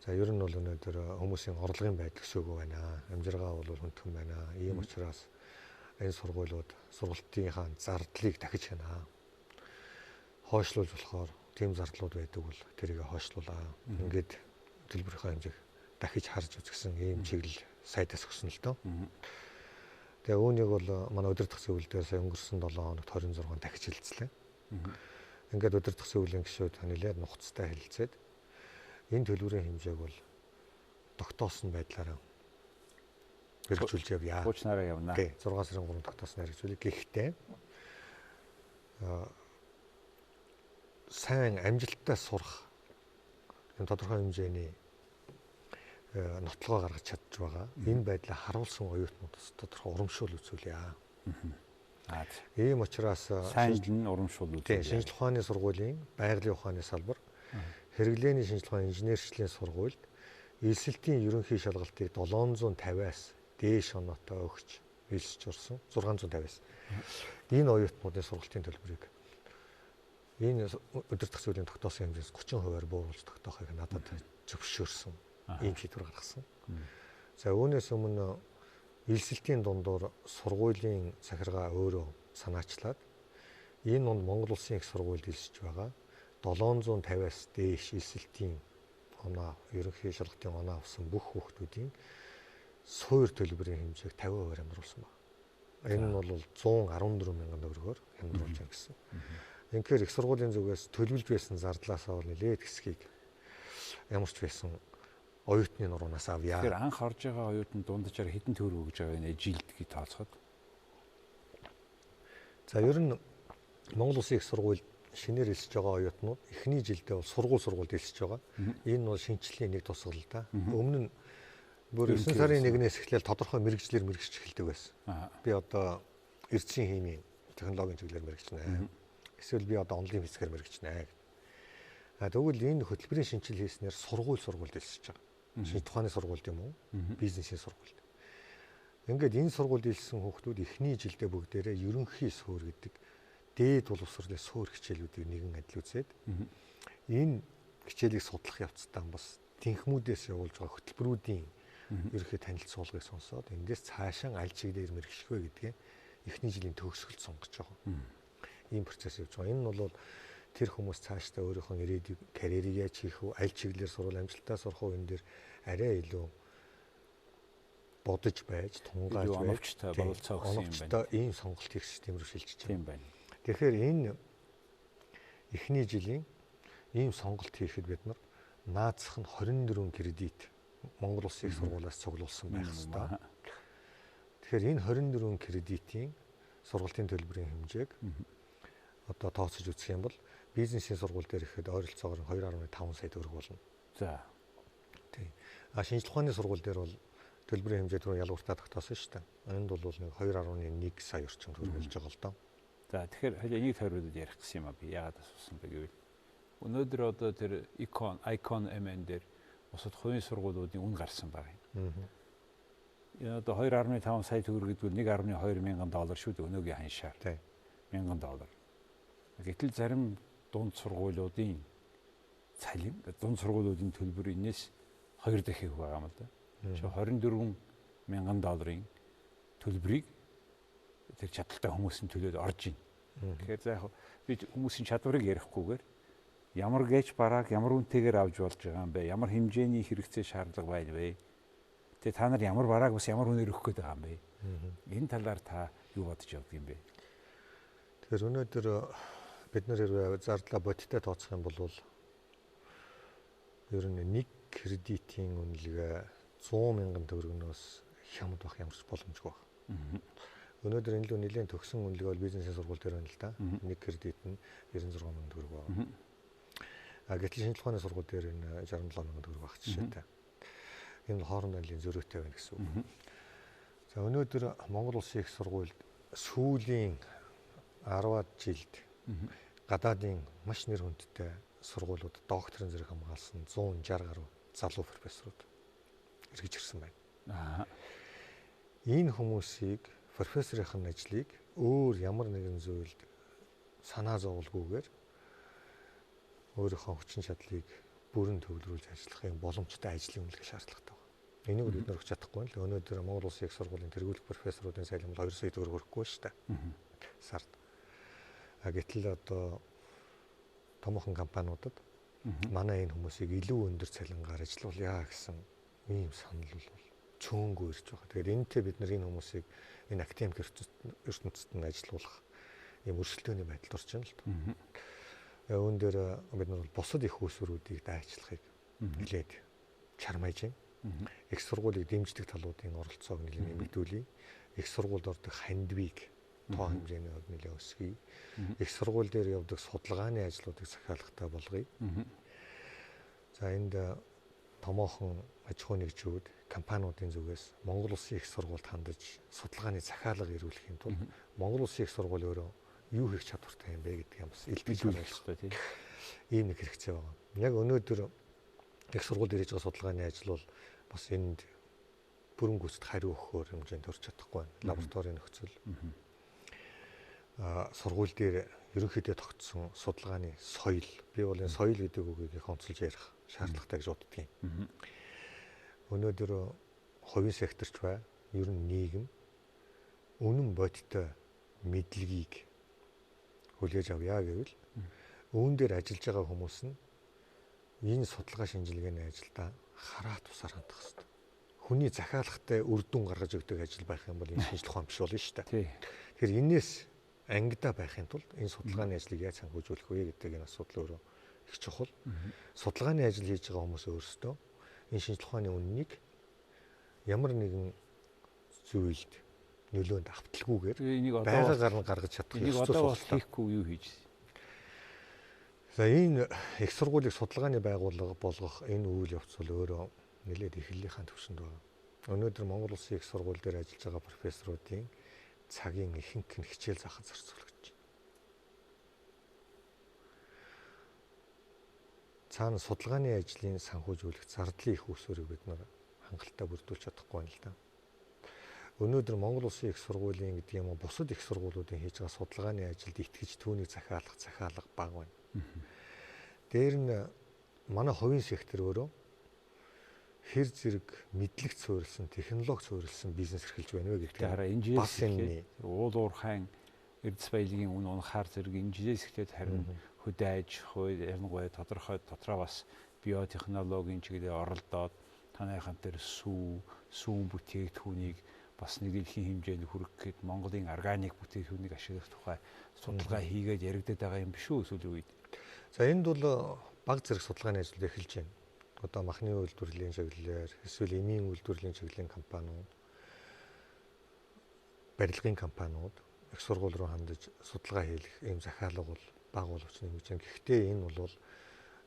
За ер нь бол өнөөдөр хүмүүсийн орлогын байдал өсөөгөө байна. Амжиргаа бол хүндхэн байна. Ийм учраас энэ сургуулиуд сургалтынхаа зардлыг дахиж хянаа. Хойшлуулж болохоор тийм зардлууд байдаг бол тэрийг хойшлуулаа. Ингээд төлбөрийнхаа хэмжээг дахиж харж үзсэн ийм чиглэл сайдаас өгсөн л дөө. Тэгээ үүнийг бол манай удирдах зөвлөлдөөс өнгөрсөн 7 хоногт 26 дахиж хэлцлээ. Ингээд удирдах зөвлөлийн гишүүд нэлээд нухацтай хэлэлцээд энэ төлбөрийн хэмжээг бол тогтоосон байдлаараа хэрэгжүүлж явъя. Хуучнаараа явна. Тий, 6 сарын 3 тогтоосноор хэрэгжүүлээ. Гэхдээ сайн амжилттай сурах энэ тодорхой хэмжээний нотлогоо гаргаж чадж байгаа. Энэ байдлаа харуулсан оюутнуудаас тодорхой урамшуул үзүүлье. Ийм учраас сайн нь урамшуул үзүүлье. Шинжлэх ухааны сургуулийн байгалийн ухааны салбар, хэрэглээний шинжлэх ухааны инженерчлэлийн сургуульд элсэлтийн ерөнхий шалгалтыг 750-аас дээш оноотой өгч хэлсэж орсон 650-аас. Энэ оюутнуудын сургалтын төлбөрийг энэ удирдах зөвлөлийн тогтоосон хэмжээс 30%-аар бууруулж тогтоохыг надад зөвшөөрсөн. Ийм шийдвэр гаргасан. За үүнээс өмнө элсэлтийн дундуур сургуулийн захиргаа өөрөө санаачлаад энэ онд Монгол Улсын их сургуульд хэлсэж байгаа 750-аас дээш элсэлтийн оноо ерөнхий шалгалтын оноо авсан бүх хүүхдүүдийн суур төлбөрийн хэмжээг 50% хямдруулсан байна. Энэ нь бол 114 мянган төгрөгөөр хямдруулж байна гэсэн. Инхээр их сургуулийн зүгээс төлөвлөж байсан зардлаасаа бол нэлээд хэсгийг ямар ч байсан оюутны нуруунаас авъя. Тэгэхээр анх орж байгаа оюутанд дунджаар хэдэн төгрөг өгж байгаа нэ жилд гэж тооцоход За ер нь Монгол Улсын их сургуульд шинээр элсэж байгаа оюутнууд эхний жилдээ бол сургуульд элсэж байгаа. Энэ бол шинжлэлийн нэг тусгал л да. Өмнө нь бүр 9 сарын 1-ээс эхлээл тодорхой мэрэгжлэр мэрэгч эхэлдэг байсан. Би одоо эрдэсийн химийн технологийн чиглэлээр мэрэгчнэ. Эсвэл би одоо онлын физикээр мэрэгчнэ. Тэгвэл энэ хөтөлбөрийн шинжил хийснээр сургуульд элсэж байгаа. Шинж тухааны сургуульд юм уу? Бизнесийн сургуульд. Ингээд энэ сургуульд элсэн хүүхдүүд эхний жилдээ бүгдээрээ ерөнхий суур гэдэг дээд боловсролын суур хичээлүүдийг нэгэн адил үзээд энэ хичээлийг судлах явцдаа бас тэнхмүүдээс явуулж байгаа хөтөлбөрүүдийн ерөнхий танилцуулгыг сонсоод эндээс цаашаа аль чиглэлээр мэрэгших вэ гэдгээ эхний жилийн төгсгөлд сонгож байгаа. Ийм процесс явж байгаа. Энэ нь бол тэр хүмүүс цаашдаа өөрийнхөө ирээдүйг карьерийг яаж хийх вэ, аль чиглэлээр сурвал амжилттай сурах вэ, энэ дээр арай илүү бодож байж, тунгааж байж, оновчтой ийм сонголт хийх систем рүү шилжиж байгаа. Тэгэхээр энэ эхний жилийн ийм сонголт хийхэд бид нар наацх нь 24 кредит Монгол Улсын их сургуулиас цуглуулсан байх ёстой. Тэгэхээр энэ 24 кредитийн сургалтын төлбөрийн хэмжээг одоо тооцож үзэх юм бол бизнесийн сургууль дээр ихэд ойролцоогоор 2.5 сая төгрөг болно. За. Тийм. Шинжлэх ухааны сургууль дээр бол төлбөрийн хэмжээ түрүү ялгууртаа тогтоосон шүү дээ. Энд бол нэг 2.1 сая орчим төгрөг болж байгаа л доо. За тэгэхээр хэл энийг тойроод ярих гэсэн юм аа би яагаад асуусан бэ гэвэл өнөөдөр одоо тэр icon MN дээр бусад хувийн сургуулиудын үн гарсан баг юм. Одоо 2.5 сая төгрөг гэдвэл 1.2 мянган доллар шүү дээ өнөөгийн ханшаар. $1000. Гэтэл зарим дунд сургуулиудын цалин, дунд сургуулиудын төлбөр энэс 2 дахин байгаа юм л да. $24 мянган төлбөрийг тэр чадaltaй хүмүүсийн төлөөд орж ийн. Тэгэхээр за яг би хүмүүсийн чадварыг ярихгүйгээр ямар гэж бараг ямар үнэтэйгээр авч болж байгаа юм бэ? Ямар хэмжээний хэрэгцээ шаардлага байна вэ? Тэгээ та нар ямар бараг бас ямар үнээр өгөх гээд байгаа юм бэ? Энэ талаар та юу бодож явдаг юм бэ? Тэгэхээр өнөөдөр бид нар зардлаа бодиттой тооцох юм бол ер нь нэг кредитийн үнэлгээ 100 мянган төгрөгнөөс хямд байх ямар ч боломжгүй байна. Өнөөдөр энэ л нэлээд төгсөн үнэлгээ бол бизнесийн сургууль дээр байна л да. Нэг кредит нь 96 мянган төгрөг байна. Гэтэл шинжлэх ухааны сургууль дээр энэ 67 мянган төгрөг байх жишээтэй. Энэ хоорондоо нэлийн зөрүүтэй байна гэсэн үг. За өнөөдөр Монгол Улсын их сургуульд сүүлийн 10-аад жилд гадаадын маш нэр хүндтэй сургуулиуд докторийн зэрэг хамгаалсан 160 гаруй залуу профессорууд эргэж ирсэн байна. Энэ хүмүүсийг профессорын ажлыг өөр ямар нэгэн зүйлд санаа зовлгүйгээр өөрийнхөө хүчин чадлыг бүрэн төвлөрүүлж ажиллах юм боломжтой ажлын үнэлгээ шаардлагатай байна. Энийг бид нар өгч чадахгүй л өнөөдөр Монгол Улсын их сургуулийн тэргүүлэх профессоруудын цалин бол 2 сая төгрөг хүрэхгүй шүү дээ. Сард. Гэтэл одоо томоохон компаниудад манай энэ хүмүүсийг илүү өндөр цалингаар ажиллуулъя гэсэн ийм санал бол чөөнгөө ирж байгаа. Тэгэхээр энэтэй бид нар энэ хүмүүсийг энэ академик ертөнцид нь ажиллуулах ийм өрсөлдөөний байдалд орж байна л да. Үүн дээр бид нар бусад их үүсвэрүүдийг дайчлахыг нэлээд чармайж байна. Их сургуулийг дэмждэг талуудын оролцоог нэлээд нэмэгдүүлье. Их сургуульд ордог хандвийг тоо хэмжээний хувьд нэлээд өсгөе. Их сургууль дээр явдаг судалгааны ажлуудыг захиалгатай болгоё. За энд томоохон аж ахуй нэгжүүд, компаниудын зүгээс Монгол Улсын их сургуульд хандаж судалгааны захиалга ирүүлэхийн тулд Монгол Улсын их сургууль өөрөө юу хийх чадвартай юм бэ гэдгийг бас илтгэж ойлгох хэрэгтэй тийм. Ийм нэг хэрэгцээ байна. Яг өнөөдөр их сургууль дээр хийж байгаа судалгааны ажил бол бас энд бүрэн гүйцэд хариу өгөхөөр хэмжээнд төрж чадахгүй байна. Лабораторийн нөхцөл. Сургууль дээр ерөнхийдөө тогтсон судалгааны соёл. Би бол энэ соёл гэдэг үгийг их онцолж ярих шаардлагатай гэж боддгийн. Өнөөдөр хувийн секторч бай, ер нь нийгэм үнэн бодиттой мэдлэгийг хүлээж авъя гэвэл үүн дээр ажиллаж байгаа хүмүүс нь энэ судалгаа шинжилгээний ажилдаа хараа тусаар хандах хэрэгтэй. Хүний захиалгатай үр дүн гаргаж өгдөг ажил байх юм бол энэ шинжилгээ ухаан биш болно шүү дээ. Тэгэхээр энэс ангидаа байхын тулд энэ судалгааны ажлыг яаж санхүүжүүлэх вэ гэдэг энэ асуудал өөрөө их чухал. Судалгааны ажил хийж байгаа хүмүүс өөрсдөө энэ шинжилгээ ухааны үннийг ямар нэгэн зүйлд нөлөөнд авталгүйгээр энийг байгагаар нь гаргаж чадах энийг одоо бас хийхгүй юу хийж. За энэ их сургуулийг судалгааны байгууллага болгох энэ үйл явц бол өөрөө нэлээд эхлэлийнхаа төвшөнд байна. Өнөөдөр Монгол Улсын их сургууль дээр ажиллаж байгаа профессоруудын цагийн ихэнх нь хичээл заахад зарцуулагдаж байна. Цаана судалгааны ажлын санхүүжүүлэх зардлын их усурыг бид нар хангалттай бүрдүүлж чадахгүй байна л да. Өнөөдөр Монгол Улсын их сургуулийн гэдэг юм уу бусад их сургуулиудын хийж байгаа судалгааны ажилд итгэж түүнийг захиалга бага байна. Дээр нь манай хувийн сектор өөрөө хэр зэрэг мэдлэг суурилсан, технологи суурилсан бизнес эрхэлж байна вэ гэдэг. Хараа инженериас уул уурхайн эрдэс баялагын унахаар зэрэг инженериас ихтэй харин хөдөө аж ахуй ярангуй тодорхой дотроо бас биотехнологийн чиглэлээр оролдоод таныхан дээр сүүн бүтээгдэхүүнийг бас нэг дэлхийн хэмжээнд хүргэх гээд Монголын органик бүтээгдэхүүнийг ашиглах тухай судалгаа хийгээд яригдаад байгаа юм биш үү сүүлийн үед. За энд бол баг зэрэг судалгааны ажил эхэлж байна. Одоо махны үйлдвэрлэлийн чиглэлээр эсвэл эмийн үйлдвэрлэлийн чиглэлийн компаниуд, барилгын компаниуд их сургууль руу хандаж судалгаа хийх ийм захиалга бол бага боловч нэмж байна. Гэхдээ энэ бол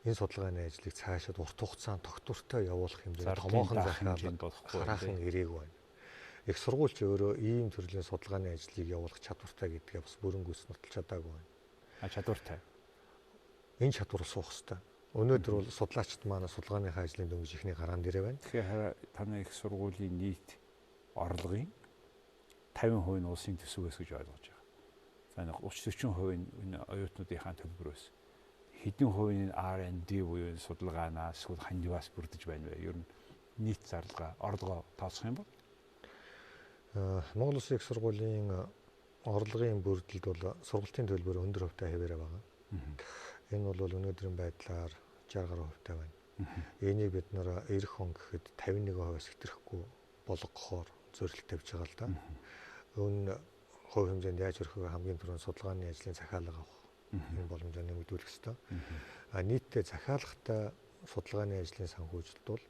энэ судалгааны ажлыг цаашид урт хугацаанд тогтвортой явуулах хэмжээнд томоохон захиалга хараахан ирээгүй байна. Их сургууль ч өөрөө ийм төрлийн судалгааны ажлыг явуулах чадвартай гэдгээ бас бүрэн гүйцэд нотолж чадаагүй байна. Чадвартай. Энэ чадвар суух хэрэгтэй. Өнөөдөр бол судлаачид маань судалгааныхаа ажлын дөнгөж ихний гараан дээрээ байна. Тэгэхээр таны их сургуулийн нийт орлогын 50% нь улсын төсвөөс гэж ойлгож байгаа. За 30-40% нь энэ оюутнуудынхаа төлбөрөөс. Хэдэн хувийн нь R&D буюу судалгаанаас эсвэл хандиваас бүрдэж байна вэ? Ер нь нийт зарлага орлогоо тооцох юм бол Монгол Улсын их сургуулийн орлогын бүрдэлд бол сургалтын төлбөр өндөр хувьтай хэвээрээ байгаа. Энэ бол өнөөдрийн байдлаар 60 гаруй хувьтай байна. Энийг бид нэр эх он гэхэд 51%-аас хэтрэхгүй болгохоор зорилт тавьж байгаа л да. Өн хувь хэмжээнд яаж өрхөг хамгийн түрүүнд судалгааны ажлын захиалга авах энэ боломжоо нэмэгдүүлэх ёстой. Нийтдээ захиалгатай судалгааны ажлын санхүүжилт бол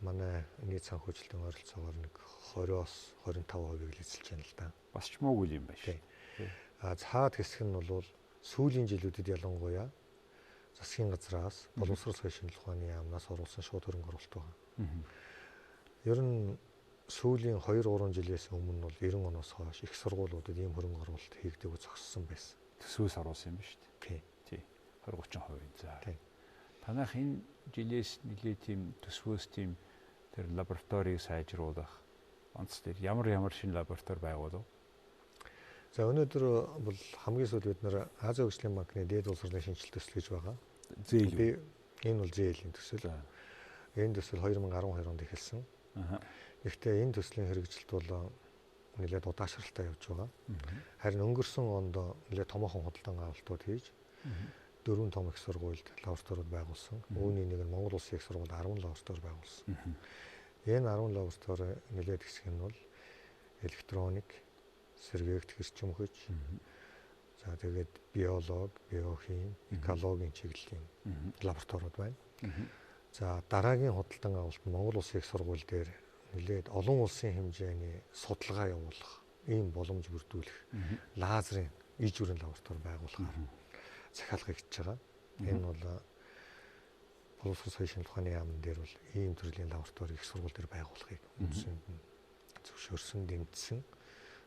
манай нийт санхүүжилтийн ойролцоогоор нэг 20-оос 25%-ийг л эзэлж байна л да. Бас ч муугүй юм байна шүү. Цаад хэсэг нь бол сүүлийн жилүүдэд ялангуяа засгийн газраас боловсрол соёлын шинжилгээ ухааны яамнаас оруулсан шууд хөрөнгө оруулалт байна. Ер нь сүүлийн 2-3 жилээс өмнө бол 90 оноос хойш их сургуулиудад ийм хөрөнгө оруулалт хийгдэггүй зогссон байсан. Төсвөөс оруулсан юм ба шүү дээ. Тий. 20-30%. За. Танайх энэ жилээс нэлээд тийм төсвөөс тийм тэр лабораторийг сайжруулах онц дээр ямар шинэ лаборатори байгуулав? За өнөөдөр бол хамгийн сүүлд бид нэр Азийн хөгжлийн банкны дээд улсрын шинжилт төсөл гэж байгаа. Зээл. Энэ бол зээлийн төсөл. Энэ төсөл 2012 онд эхэлсэн. Гэхдээ энэ төслийн хэрэгжилт бол нэлээд удаашралтай явж байгаа. Харин өнгөрсөн онд нэлээд томоохон худалдан авалтууд хийж 4 том их сургуульд лабораториуд байгуулсан. Үүний нэг нь Монгол Улсын их сургуульд 10 лаборатори байгуулсан. Энэ 10 лаборатори нэлээд хэсэг нь бол электроник, сэргээгт хэрчим хүч, за тэгээд биолог, биохим, экологийн чиглэлийн лабораториуд байна. За дараагийн худалдан авалт Монгол Улсын их сургууль дээр нэлээд олон улсын хэмжээний судалгаа явуулах, ийм боломж бүрдүүлэх лазерын иж бүрэн лаборатори байгуулахаар захиалга хийж байгаа. Энэ бол боловсрол соёлын шинжилгээ ухааны яамн дээр бол ийм төрлийн лаборатори их сургууль дээр байгуулахыг үндсэнд нь зөвшөөрсөн, дэмжсэн.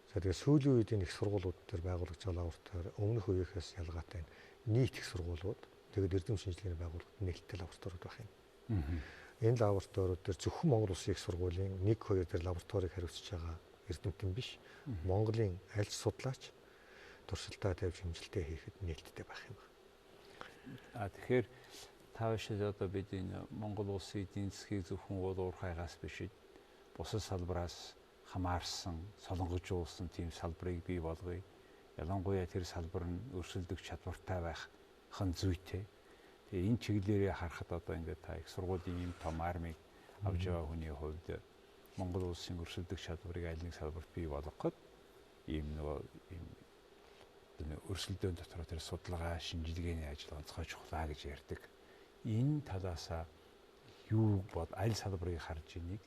За тэгээ сүүлийн үед энэ их сургуулиуд дээр байгуулагдж байгаа лаборатори өмнөх үеийнхээс ялгаатай нийт их сургуулиуд тэгээд эрдэм шинжилгээний байгууллагууд нээлттэй лабораториуд байх юм. Энэ лабораториуд дээр зөвхөн Монгол Улсын их сургуулийн 1-2 дээр лабораторийг хариуцж байгаа эрдэмтэн биш. Монголын аль ч судлаач туршилтаа тавьж хэмжилтээ хийхэд нээлттэй байх юм байна. Тэгэхээр таашид одоо бид энэ Монгол Улсын эдийн засгийг зөвхөн уул уурхайгаас биш бусад салбараас хамаарсан, солонгожуулсан тийм салбарыг бий болгоё. Ялангуяа тэр салбар нь өрсөлдөх чадвартай байх хэн зүйтэй. Тэгээ энэ чиглэлээр харахад одоо ингээд та их сургуулийн ийм том армийг авж байгаа хүний хувьд Монгол улсын өрсөлдөх чадварыг аль нэг салбарт бий болгоход ийм өрсөлдөөн дотор тэр судалгаа, шинжилгээний ажил онцгой чухлаа гэж ярьдаг. Энэ талаасаа юу аль салбарыг харж инийг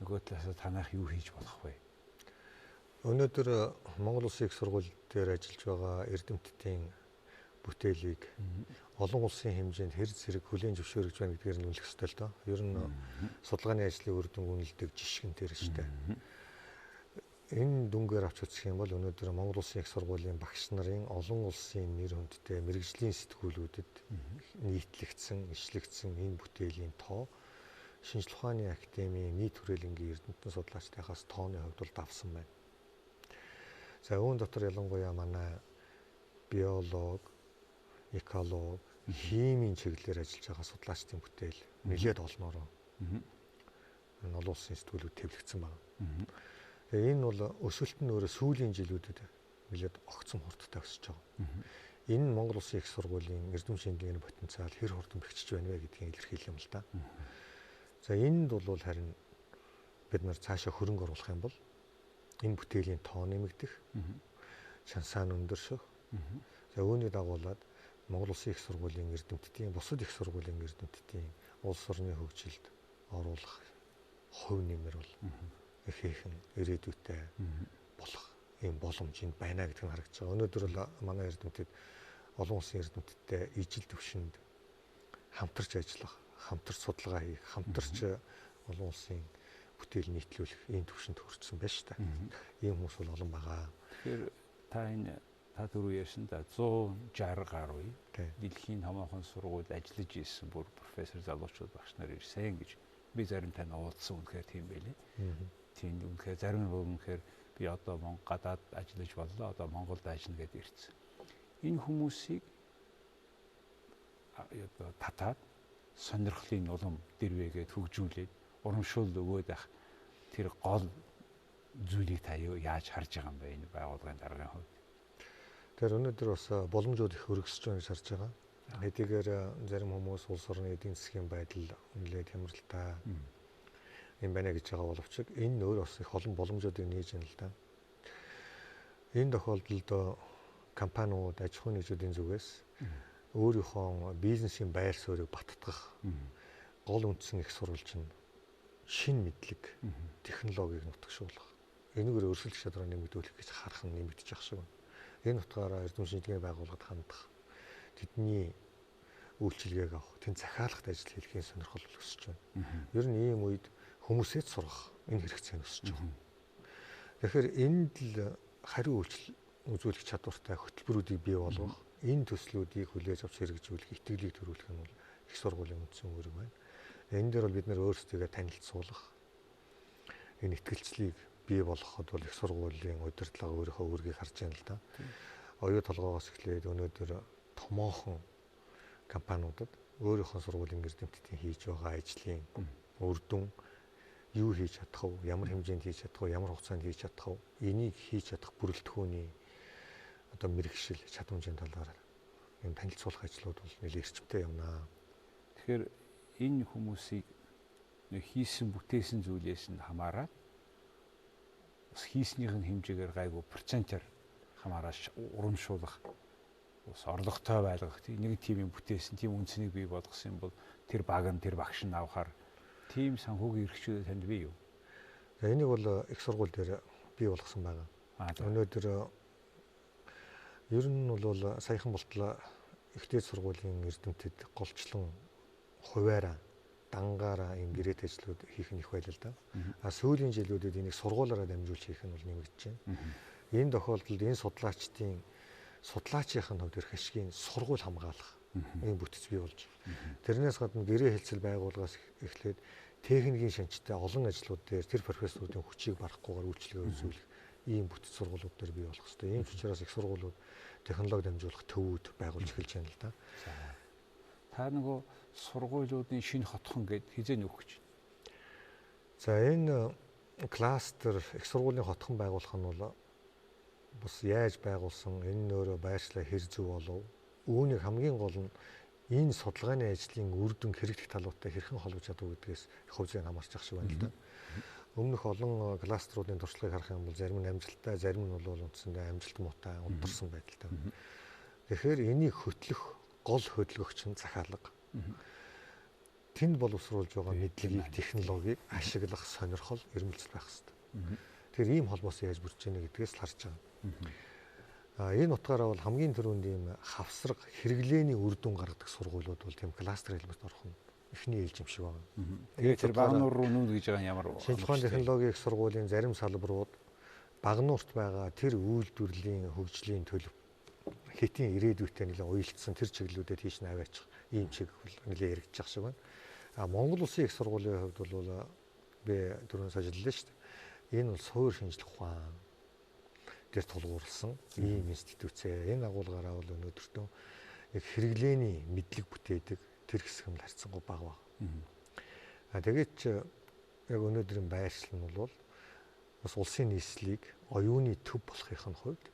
нөгөө талаасаа танах юу хийж болох вэ? Өнөөдөр Монгол Улсын их сургууль дээр ажиллаж байгаа эрдэмтдийн бүтээлийг олон улсын хэмжээнд хэр зэрэг хүлээн зөвшөөрөж байна гэдгээр нь үнэлэх ёстой л доо. Ер нь судалгааны ажлын үр дүн үнэлдэг жишг нь тэр шүү дээ. Энэ дүнгээр авч үзэх юм бол өнөөдөр Монгол Улсын их сургуулийн багш нарын олон улсын нэр хүндтэй мэрэгжлийн сэтгүүлүүдэд нийтлэгдсэн, ишлэгдсэн энэ бүтээлийн тоо шинжлэх ухааны академийн нийт хүрээлэнгийн эрдэмтэн судлаачдынхаас тооны хувьд бол давсан байна. За үүн дотор ялангуяа манай биолог, эколог, химийн чиглэлээр ажиллаж байгаа судлаачдын бүтээл нэлээд олноороо олон улсын сэтгүүлүүд твлэгдсэн байна. Тэгээ энэ бол өсөлт нь өөрөө сүүлийн жилүүдэд нэлээд огцом хурдтай өсөж байгаа. Энэ нь Монгол Улсын их сургуулийн эрдэм шинжилгээний потенциал хэр хурдан бэхжиж байна вэ гэдгийг илэрхийлэх юм л да. За энд бол харин бид нар цаашаа хөрөнгө оруулах юм бол энэ бүтээлийн тоо нэмэгдэх, шансаа нь өндөршөх. За үүний дагуулад Монгол Улсын их сургуулийн эрдэмтдийн, бусад их сургуулийн эрдэмтдийн улс орны хөгжилд оруулах хувь нэмэр бол ихээхэн ирээдүйтэй болох юм боломж энд байна гэдг нь харагдаж байгаа. Өнөөдөр л манай эрдэмтэд олон улсын эрдэмтдтэй ижил төвшөнд хамтарч ажиллах, хамтарч судалгаа хийх, хамтарч олон улсын бүтээл нийтлүүлэх ийм төвшөнд хүрсэн байна шүү дээ. Ийм хүмүүс бол олон байгаа. Тэгэхээр та түрүү ярьсан да 160 гаруй дэлхийн томоохон сургуульд ажиллаж ирсэн бүр профессор залуучууд багш нар ирсэн гэж би зарим тань уулзсан үнэхээр тийм байлээ. Тийм үнэхээр зарим нь үнэхээр би одоо гадаад ажиллаж боллоо, одоо Монголд ажиллана гэдээ ирсэн. Энэ хүмүүсийг татаад сонирхлын улам дэрвэгээд хөгжүүлээд урамшуул өгөөд ах тэр гол зүйлийг та яаж харж байгаа юм бэ энэ байгууллагын даргын хувьд? Тэр өнөөдөр бас боломжууд их өргөсөж байна гэж харж байгаа. Хэдийгээр зарим хүмүүс улс орны эдийн засгийн байдал нэлээд хямралтай юм байна гэж байгаа боловч энэ өөр бас их олон боломжуудыг нээж байна л да. Энэ тохиолдолд компаниуд, аж ахуйн нэгжүүдийн зүгээс өөрийнхөө бизнесийн байр суурийг баттгах гол үндсэн их сурвалж нь шинэ мэдлэг, технологиг нутагшуулах. Энэгээр өрсөлдөх чадвараа нэмэгдүүлэх гэж харах нь нэмэгдэж ах шиг байна. Энэ утгаараа эрдэм шинжилгээний байгууллагад хандах, тэдний үйлчилгээг авах, тэнд захиалгад ажил хийхин сонирхол өсөж байна. Ер нь ийм үед хүмүүсээс сурах энэ хэрэгцээ нь өсөж байгаа. Тэгэхээр энд л хариу үйлчлэл үзүүлэх чадвартай хөтөлбөрүүдийг бий болгох, энэ төслүүдийг хүлээж авч хэрэгжүүлэх, итгэлийг төрүүлэх нь бол их сургуулийн үндсэн үүрэг байна. Энэ дээр бол бид нэр өөрсдийгөө танилцуулах, энэ итгэлцлийг бий болгоход бол их сургуулийн удирдлага өөрийнхөө үүргийг харж байна л да. Оюу толгоогоос эхлээд өнөөдөр томоохон компаниудад өөрийнхөө сургуулийн эрдэмтдийн хийж байгаа ажлын үр дүн юу хийж чадах вэ? Ямар хэмжээнд хийж чадах вэ? Ямар хугацаанд хийж чадах вэ? Энийг хийж чадах бүрэлдэхүүний одоо мэрэгшил, чадамжийн талаар юм танилцуулах ажлууд бол нэлээд эрчимтэй юмнаа. Тэгэхээр энэ хүмүүсийг хийсэн бүтээсэн зүйлээс нь хамаарат бас хийснийх нь хэмжээгээр гайгүй процентаар хамаараас урамшуулах, бас орлоготой байлгах нэг тийм юм бүтээсэн, тийм үнцнийг бий болгосон бол тэр баг нь тэр багш нь авахар тийм санхүүгийн эрхчлүүд танд бий юу? За энийг бол их сургууль дээр бий болгосон байгаа. Өнөөдөр ер нь бол саяхан болтлоо ихтэй сургуулийн эрдэмтэд голчлон хуваараа дангаараа ийм гэрээт ажлууд хийх нь их байл л да. Сүүлийн жилүүдэд энийг сургуулаараа дамжуулж хийх нь бол нэмэгдэж байна. Энэ тохиолдолд энэ судлаачдын судлаачийн хувьд ирэх ашигын сургууль хамгаалах ийм бүтц бий болж. Тэрнээс гадна гэрээ хэлцэл байгууллагаас эхлээд техникийн шинжтэй олон ажлууд дээр тэр профессоруудын хүчийг барахгүйгээр үйлчлэгээ үзүүлэх ийм бүтц сургуулиуд дээр бий болох хэрэгтэй. Ийм ч учраас их сургуулиуд технологи дамжуулах төвүүд байгуулж эхэлж байна л да. Та нөгөө сургуулиудын шинэ хотхон гэд хизээ нөхөх гэж. За энэ кластер их сургуулийн хотхон байгуулах нь бол бас яаж байгуулсан, энэ нөрөө байршлаа хэр зөв болов? Үүнийг хамгийн гол нь энэ судалгааны ажлын үр дүн хэрэглэх талуудтай хэрхэн холбож чадав гэдгээс хувь зүйн хамаарч ах шиг байна л да. Өмнөх олон кластеруудын туршлагыг харах юм бол зарим нь амжилттай, зарим нь бол үндсэндээ амжилт муутай унтарсан байдалтай. Тэгэхээр энийг хөтлөх гол хөдөлгөгч нь захиалга. Тэнд боловсруулж байгаа мэдлэгийг, технологиг ашиглах сонирхол, эрмэлзэл байх хэрэгтэй. Тэгэхээр ийм холбоос яаж бүрдэж байна гэдгээс л харж байгаа. Энэ утгаараа бол хамгийн түрүүнд ийм хавсраг хэрэглээний үр дүн гаргадаг сургуулиуд бол тийм кластер хэлбэрт орох нь эхний ээлж юм шиг байна. Тэгээд тэр багнуур руу нүүн гэж байгаа ямар шинжлэх ухааны технологийн их сургуулийн зарим салбарууд багнуурт байгаа тэр үйлдвэрлэлийн хөгжлийн төлөв хэтийн ирээдүйтэй нэлээд уялдсан тэр чиглэлүүдэд тийш нь аваачих ийм чиглэл нэлээд яригдчих шиг байна. Монгол Улсын их сургуулийн хувьд бол би түрүүн ажиллалаа шүү дээ. Энэ бол суур шинжлэх ухаан дээр тулгуурласан ийм институц. Энэ агуулгаараа бол өнөөдөртөө яг хэрэглээний мэдлэг бүтээдэг тэр хэсэг нь харьцангуй бага байна. Тэгээд ч яг өнөөдрийн байршил нь бол бас улсын нийслэлийг оюуны төв болохын хувьд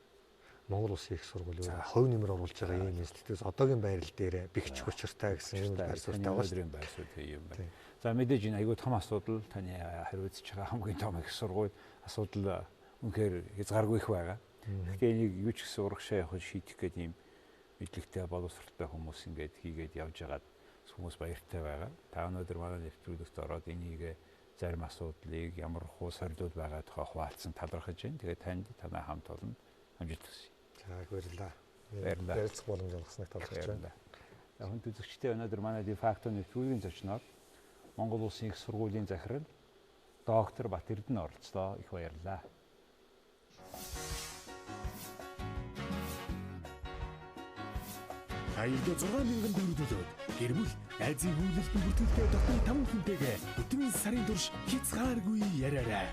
Монгол Улсын их сургуулийн хувь нэмэр оруулж байгаа ийм институтээс одоогийн байрал дээр бэгч учиртай гэсэн юм байр суурьтай байгаа байр суурь юм байна. За мэдээж энэ айгүй том асуудал таны хариуцж байгаа хамгийн том их сургууль асуудал үнэхээр хязгааргүй их байгаа. Гэхдээ энийг юу ч гэсэн урагшаа явах шийдэх гэдэг ийм мэдлэгтэй боловсролтой хүмүүс ингээд хийгээд явж байгаад хүмүүс баяртай байгаа. Та өнөөдөр манай нэвтрүүлэгт ороод энийг зарим асуудлыг ямар хуу сорилууд байгаа тухай хуваалцсан талархаж байна. Тэгээд танд танай хамт олон амжилт хүсье. За баярлалаа. Ярилцах боломж олгосныг талархаж байна. Хүнд үзэгчдээ өнөөдөр манай Дефакто нэвтрүүлгийн зочноор Монгол Улсын их сургуулийн захирал доктор Бат Эрдэнэ оролцлоо. Их баярлалаа. Аянд 6,000 төгрөгөөр гэр бүл Азийн хөвлөлтөнд бүртгэлтэй дотны 5 хүнтэйгээ өдрийн сарын турш хязгааргүй яриарай.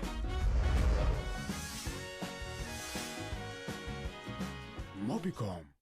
Mobicom